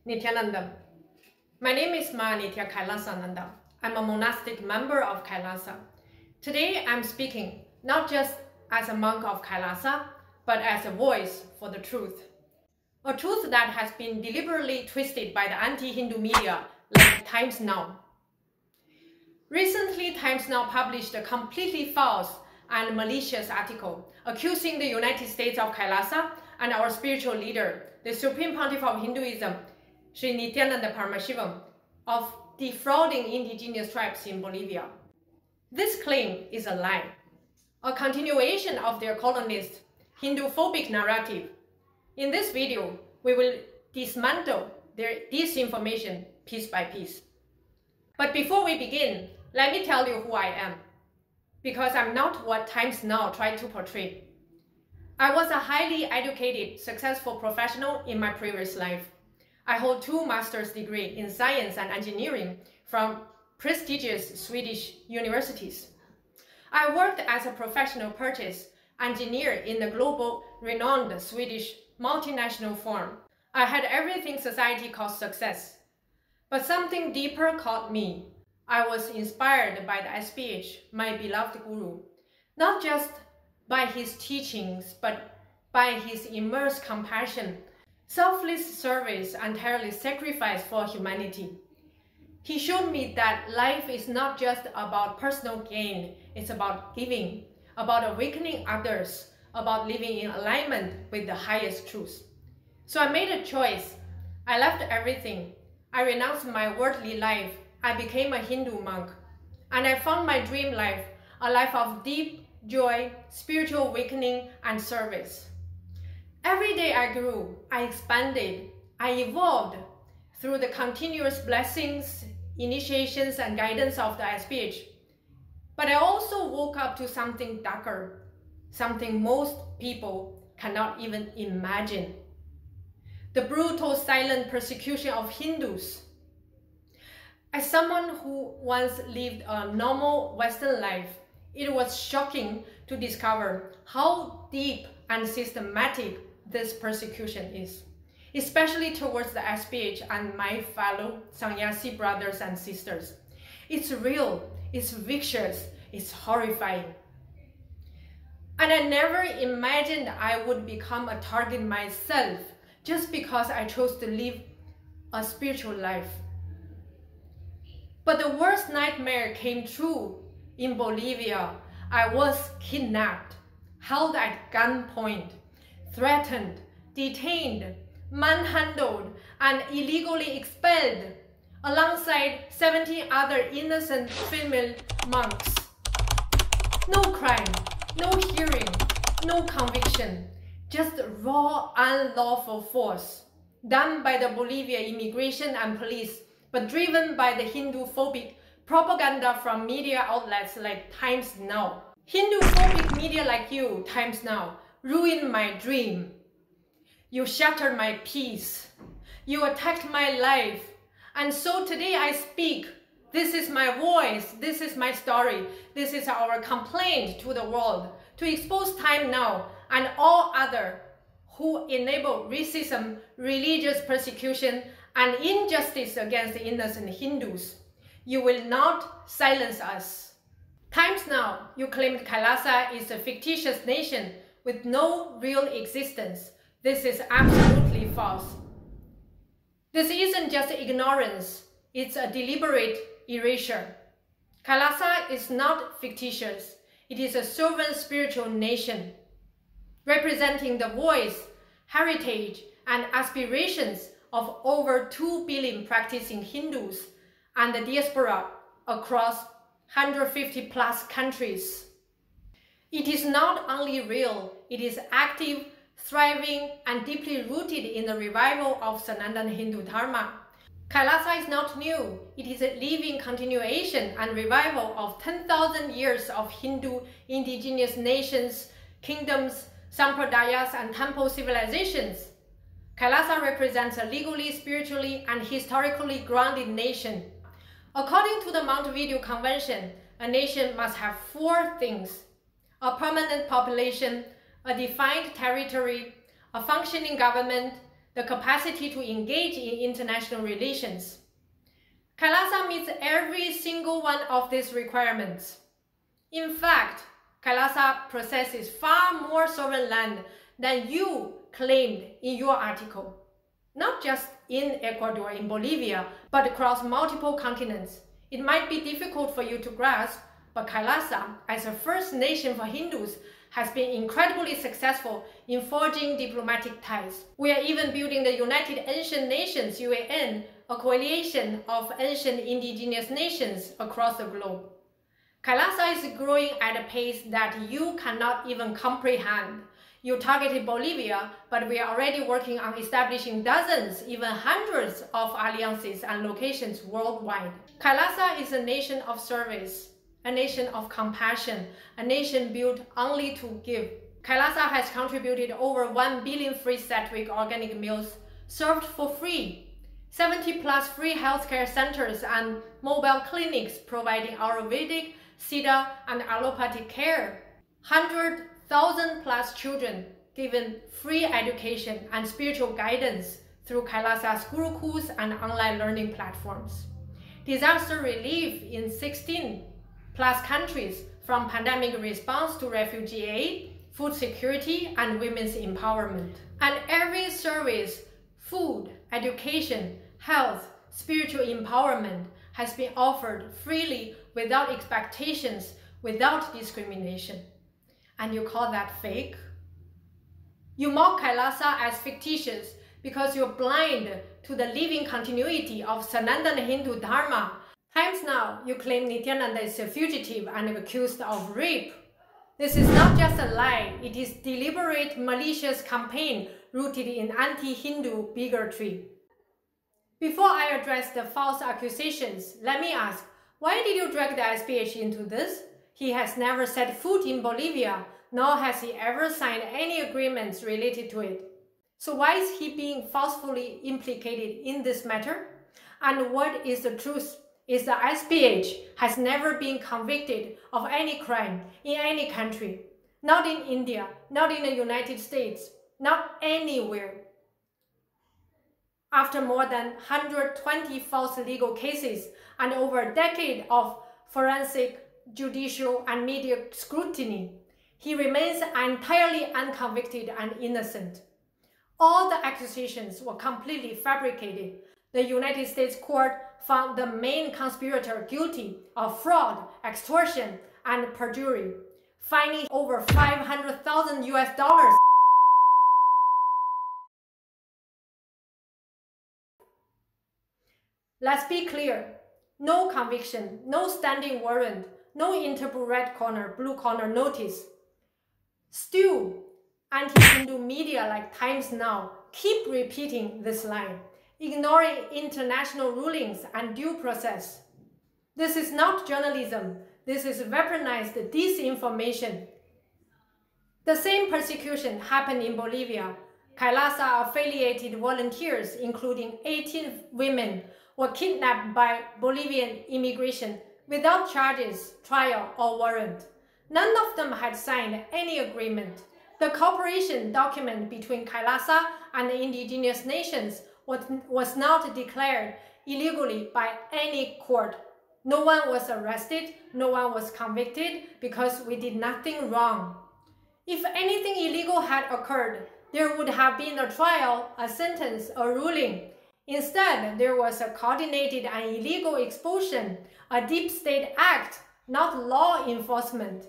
Nityanandam. My name is Ma Nitya Kailasananda. I'm a monastic member of Kailasa. Today I'm speaking not just as a monk of Kailasa, but as a voice for the truth. A truth that has been deliberately twisted by the anti-Hindu media like Times Now. Recently, Times Now published a completely false and malicious article accusing the United States of Kailasa and our spiritual leader, the Supreme Pontiff of Hinduism, Sri Nityananda Paramashivam, of defrauding indigenous tribes in Bolivia. This claim is a lie, a continuation of their colonist Hindu-phobic narrative. In this video, we will dismantle their disinformation piece by piece. But before we begin, let me tell you who I am, because I'm not what Times Now tried to portray. I was a highly educated, successful professional in my previous life. I hold 2 master's degrees in science and engineering from prestigious Swedish universities. I worked as a professional purchase engineer in the global renowned Swedish multinational firm. I had everything society calls success. But something deeper caught me. I was inspired by the SPH, my beloved guru, not just by his teachings, but by his immense compassion, selfless service, and tireless sacrifice for humanity. He showed me that life is not just about personal gain, it's about giving, about awakening others, about living in alignment with the highest truth. So I made a choice. I left everything. I renounced my worldly life. I became a Hindu monk. And I found my dream life, a life of deep joy, spiritual awakening, and service. Every day I grew, I expanded, I evolved through the continuous blessings, initiations, and guidance of the SPH. But I also woke up to something darker, something most people cannot even imagine. The brutal, silent persecution of Hindus. As someone who once lived a normal Western life, it was shocking to discover how deep and systematic this persecution is, especially towards the SPH and my fellow Sannyasi brothers and sisters. It's real, it's vicious, it's horrifying. And I never imagined I would become a target myself just because I chose to live a spiritual life. But the worst nightmare came true in Bolivia. I was kidnapped, held at gunpoint, threatened, detained, manhandled, and illegally expelled, alongside 17 other innocent female monks. No crime, no hearing, no conviction, just raw, unlawful force, done by the Bolivian immigration and police, but driven by the Hindu-phobic propaganda from media outlets like Times Now. Hindu-phobic media like you, Times Now, ruined my dream. You shattered my peace. You attacked my life. And so today I speak. This is my voice. This is my story. This is our complaint to the world to expose Times Now and all other who enable racism, religious persecution, and injustice against innocent Hindus. You will not silence us. Times Now, you claimed Kailasa is a fictitious nation with no real existence. This is absolutely false. This isn't just ignorance, it's a deliberate erasure. Kailasa is not fictitious. It is a sovereign spiritual nation, representing the voice, heritage, and aspirations of over 2 billion practicing Hindus and the diaspora across 150 plus countries. It is not only real, it is active, thriving, and deeply rooted in the revival of Sanatana Hindu Dharma. Kailasa is not new. It is a living continuation and revival of 10,000 years of Hindu indigenous nations, kingdoms, sampradayas, and temple civilizations. Kailasa represents a legally, spiritually, and historically grounded nation. According to the Montevideo Convention, a nation must have 4 things: a permanent population, a defined territory, a functioning government, the capacity to engage in international relations. Kailasa meets every single one of these requirements. In fact, Kailasa possesses far more sovereign land than you claimed in your article. Not just in Ecuador, in Bolivia, but across multiple continents. It might be difficult for you to grasp, but Kailasa, as a first nation for Hindus, has been incredibly successful in forging diplomatic ties. We are even building the United Ancient Nations, UAN, a coalition of ancient indigenous nations across the globe. Kailasa is growing at a pace that you cannot even comprehend. You targeted Bolivia, but we are already working on establishing dozens, even hundreds of alliances and locations worldwide. Kailasa is a nation of service, a nation of compassion, a nation built only to give. Kailasa has contributed over 1 billion free Satvic organic meals served for free, 70 plus free healthcare centers and mobile clinics providing Ayurvedic, Siddha and allopathic care, 100,000 plus children given free education and spiritual guidance through Kailasa's gurukuls and online learning platforms. Disaster relief in 16 plus countries, from pandemic response to refugee aid, food security, and women's empowerment. And every service, food, education, health, spiritual empowerment has been offered freely without expectations, without discrimination. And you call that fake? You mock Kailasa as fictitious because you're blind to the living continuity of Sanatana Hindu Dharma. Times now, you claim Nityananda is a fugitive and accused of rape. This is not just a lie, it is deliberate, malicious campaign rooted in anti-Hindu bigotry. Before I address the false accusations, let me ask, why did you drag the SPH into this? He has never set foot in Bolivia, nor has he ever signed any agreements related to it. So why is he being falsely implicated in this matter? And what is the truth? Is the SPH has never been convicted of any crime in any country, not in India, not in the United States, not anywhere. After more than 120 false legal cases and over a decade of forensic, judicial, and media scrutiny, he remains entirely unconvicted and innocent. All the accusations were completely fabricated. The United States court found the main conspirator guilty of fraud, extortion, and perjury, fining over $500,000 US. Let's be clear, no conviction, no standing warrant, no Interpol red corner, blue corner notice. Still, anti-Hindu media like Times Now keep repeating this line, ignoring international rulings and due process. This is not journalism, this is weaponized disinformation. The same persecution happened in Bolivia. Kailasa-affiliated volunteers, including 18 women, were kidnapped by Bolivian immigration without charges, trial, or warrant. None of them had signed any agreement. The cooperation document between Kailasa and the indigenous nations was not declared illegally by any court. No one was arrested, no one was convicted because we did nothing wrong. If anything illegal had occurred, there would have been a trial, a sentence, a ruling. Instead, there was a coordinated and illegal expulsion, a deep state act, not law enforcement.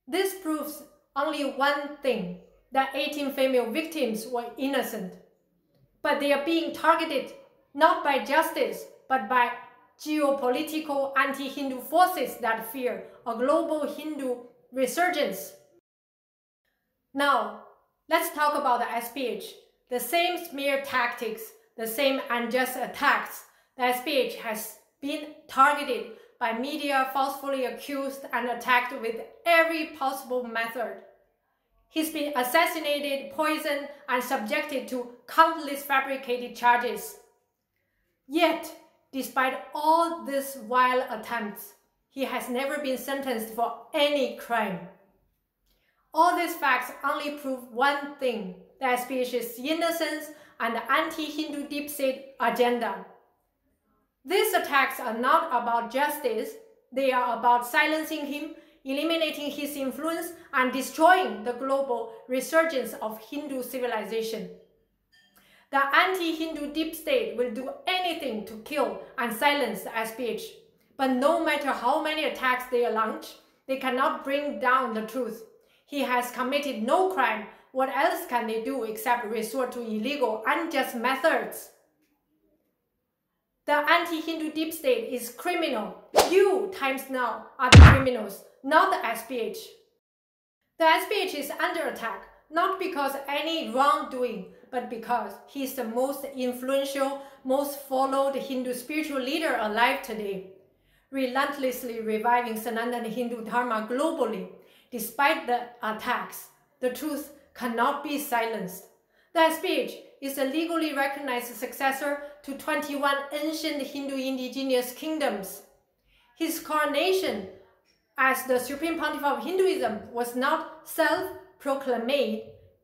This proves only one thing, that 18 female victims were innocent. But they are being targeted not by justice, but by geopolitical anti-Hindu forces that fear a global Hindu resurgence. Now, let's talk about the SPH. The same smear tactics, the same unjust attacks. The SPH has been targeted by media, falsely accused and attacked with every possible method. He's been assassinated, poisoned, and subjected to countless fabricated charges. Yet, despite all these vile attempts, he has never been sentenced for any crime. All these facts only prove one thing, the SPH's innocence and anti-Hindu deep state agenda. These attacks are not about justice, they are about silencing him, eliminating his influence, and destroying the global resurgence of Hindu civilization. The anti-Hindu deep state will do anything to kill and silence the SPH. But no matter how many attacks they launch, they cannot bring down the truth. He has committed no crime. What else can they do except resort to illegal, unjust methods? The anti-Hindu deep state is criminal. You, Times Now, are the criminals, not the SPH. The SPH is under attack, not because any wrongdoing, but because he is the most influential, most followed Hindu spiritual leader alive today, relentlessly reviving Sanatana Hindu Dharma globally. Despite the attacks, the truth cannot be silenced. The SPH is a legally recognized successor to 21 ancient Hindu indigenous kingdoms. His coronation as the Supreme Pontiff of Hinduism was not self-proclaimed,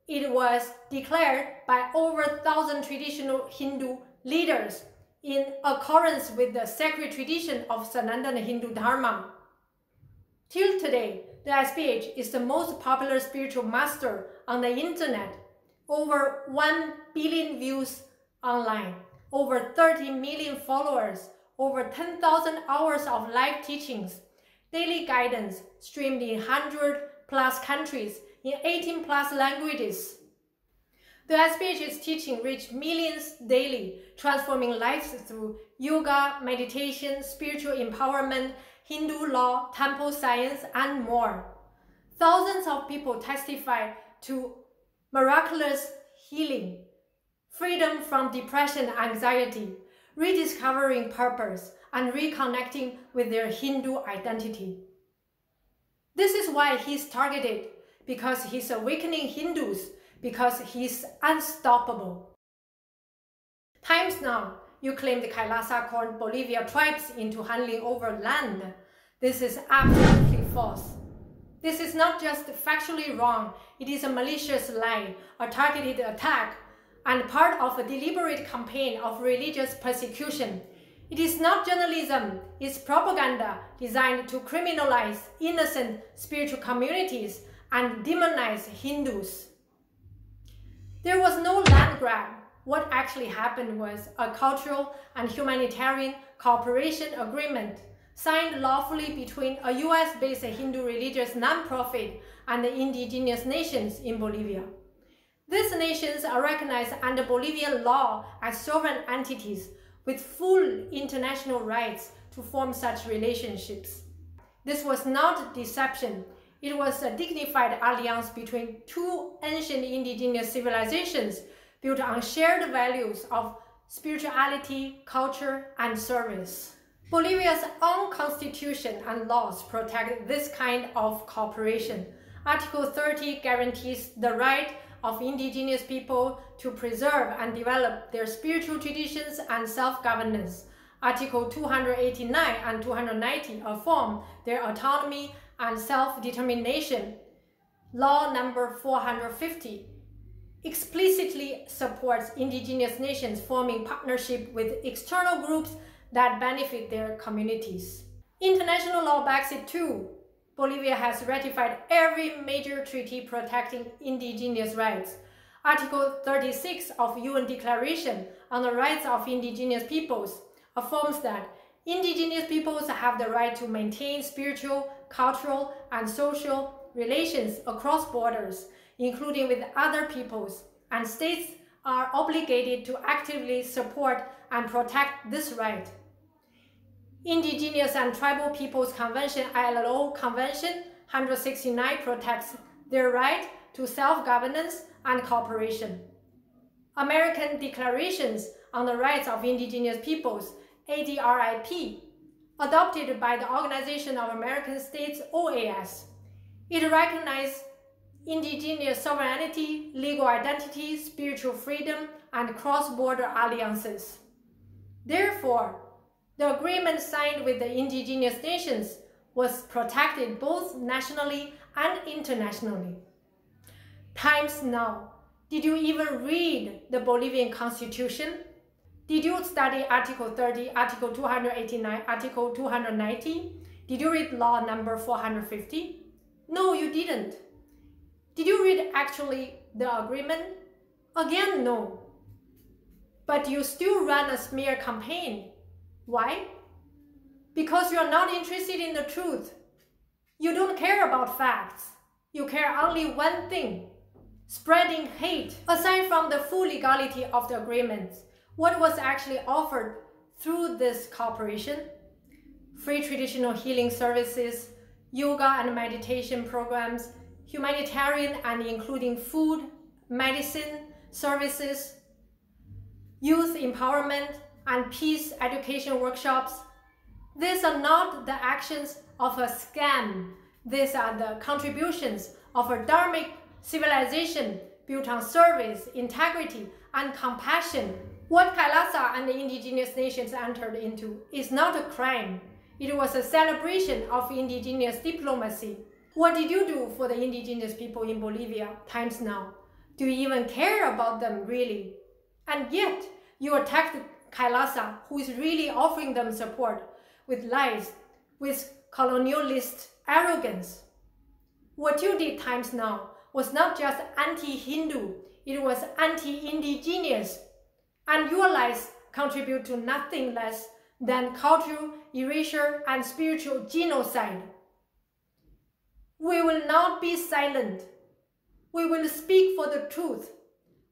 it was declared by over 1,000 traditional Hindu leaders in accordance with the sacred tradition of Sanatana Hindu Dharma. Till today, the SPH is the most popular spiritual master on the internet. Over 1 billion views online, over 30 million followers, over 10,000 hours of live teachings, daily guidance streamed in 100+ countries in 18+ languages. The SPH's teaching reached millions daily, transforming lives through yoga, meditation, spiritual empowerment, Hindu law, temple science, and more. Thousands of people testify to miraculous healing, freedom from depression and anxiety, rediscovering purpose, and reconnecting with their Hindu identity. This is why he's targeted, because he's awakening Hindus, because he's unstoppable. Times Now, you claim the Kailasa called Bolivia tribes into handling over land. This is absolutely false. This is not just factually wrong, it is a malicious lie, a targeted attack, and part of a deliberate campaign of religious persecution. It is not journalism, it's propaganda designed to criminalize innocent spiritual communities and demonize Hindus. There was no land grab. What actually happened was a cultural and humanitarian cooperation agreement signed lawfully between a US-based Hindu religious nonprofit and the indigenous nations in Bolivia. These nations are recognized under Bolivian law as sovereign entities with full international rights to form such relationships. This was not deception. It was a dignified alliance between two ancient indigenous civilizations built on shared values of spirituality, culture, and service. Bolivia's own constitution and laws protect this kind of cooperation. Article 30 guarantees the right of indigenous people to preserve and develop their spiritual traditions and self-governance. Article 289 and 290 affirm their autonomy and self-determination. Law number 450 explicitly supports indigenous nations forming partnership with external groups that benefit their communities. International law backs it too. Bolivia has ratified every major treaty protecting indigenous rights. Article 36 of UN Declaration on the Rights of Indigenous Peoples affirms that indigenous peoples have the right to maintain spiritual, cultural, and social relations across borders, including with other peoples, and states are obligated to actively support and protect this right. Indigenous and Tribal Peoples Convention ILO Convention 169 protects their right to self-governance and cooperation. American Declarations on the Rights of Indigenous Peoples ADRIP, adopted by the Organization of American States OAS. It recognizes indigenous sovereignty, legal identity, spiritual freedom, and cross-border alliances. Therefore, the agreement signed with the indigenous nations was protected both nationally and internationally. Times Now, Did you even read the Bolivian Constitution? Did you study Article 30, Article 289, Article 290? Did you read law number 450? No, you didn't. Did you read actually the agreement? Again, no. But you still run a smear campaign. Why? Because you're not interested in the truth. You don't care about facts. You care only one thing: spreading hate. Aside from the full legality of the agreements, what was actually offered through this cooperation? Free traditional healing services, yoga and meditation programs, humanitarian and including food, medicine, services, youth empowerment, and peace education workshops. These are not the actions of a scam. These are the contributions of a dharmic civilization built on service, integrity, and compassion. What Kailasa and the indigenous nations entered into is not a crime. It was a celebration of indigenous diplomacy. What did you do for the indigenous people in Bolivia times now? Do you even care about them really? And yet, you attacked Kailasa, who is really offering them support, with lies, with colonialist arrogance. What you did times now was not just anti-Hindu, it was anti-indigenous. And your lies contribute to nothing less than cultural erasure and spiritual genocide. We will not be silent. We will speak for the truth,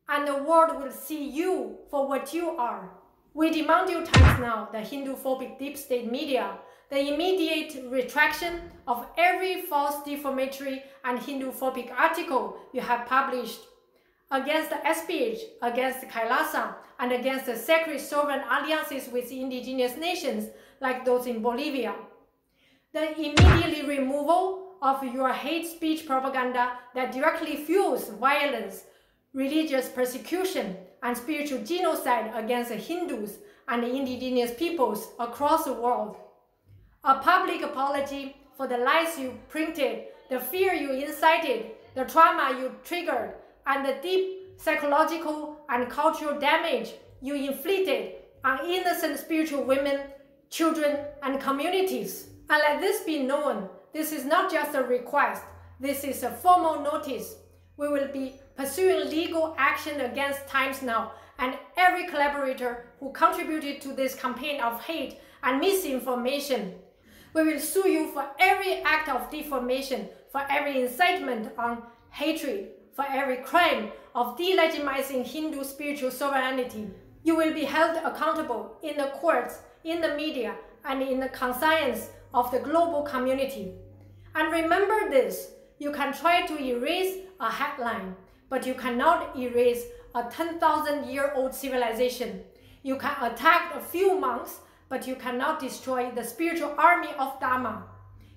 and the world will see you for what you are. We demand you times now, the Hindu-phobic deep state media, the immediate retraction of every false, defamatory, and Hindu-phobic article you have published against the SPH, against Kailasa, and against the sacred sovereign alliances with indigenous nations like those in Bolivia. The immediate removal of your hate speech propaganda that directly fuels violence, religious persecution, and spiritual genocide against the Hindus and the indigenous peoples across the world. A public apology for the lies you printed, the fear you incited, the trauma you triggered, and the deep psychological and cultural damage you inflicted on innocent spiritual women, children, and communities. And let this be known, this is not just a request, this is a formal notice. We will be pursuing legal action against Times Now and every collaborator who contributed to this campaign of hate and misinformation. We will sue you for every act of defamation, for every incitement on hatred, for every crime of delegitimizing Hindu spiritual sovereignty. You will be held accountable in the courts, in the media, and in the conscience of the global community. And remember this, you can try to erase a headline, but you cannot erase a 10,000-year-old civilization. You can attack a few monks, but you cannot destroy the spiritual army of Dharma.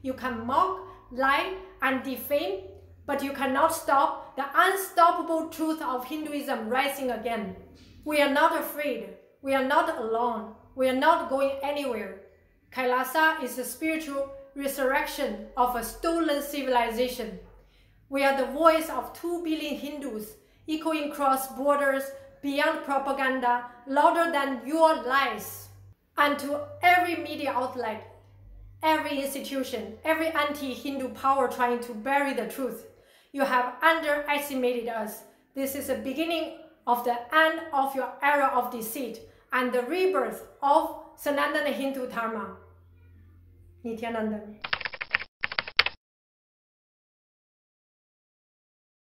You can mock, lie, and defame, but you cannot stop the unstoppable truth of Hinduism rising again. We are not afraid. We are not alone. We are not going anywhere. Kailasa is a spiritual resurrection of a stolen civilization. We are the voice of 2 billion Hindus, echoing across borders, beyond propaganda, louder than your lies. And to every media outlet, every institution, every anti-Hindu power trying to bury the truth, you have underestimated us. This is the beginning of the end of your era of deceit and the rebirth of Sanatana Hindu Dharma. Nityananda.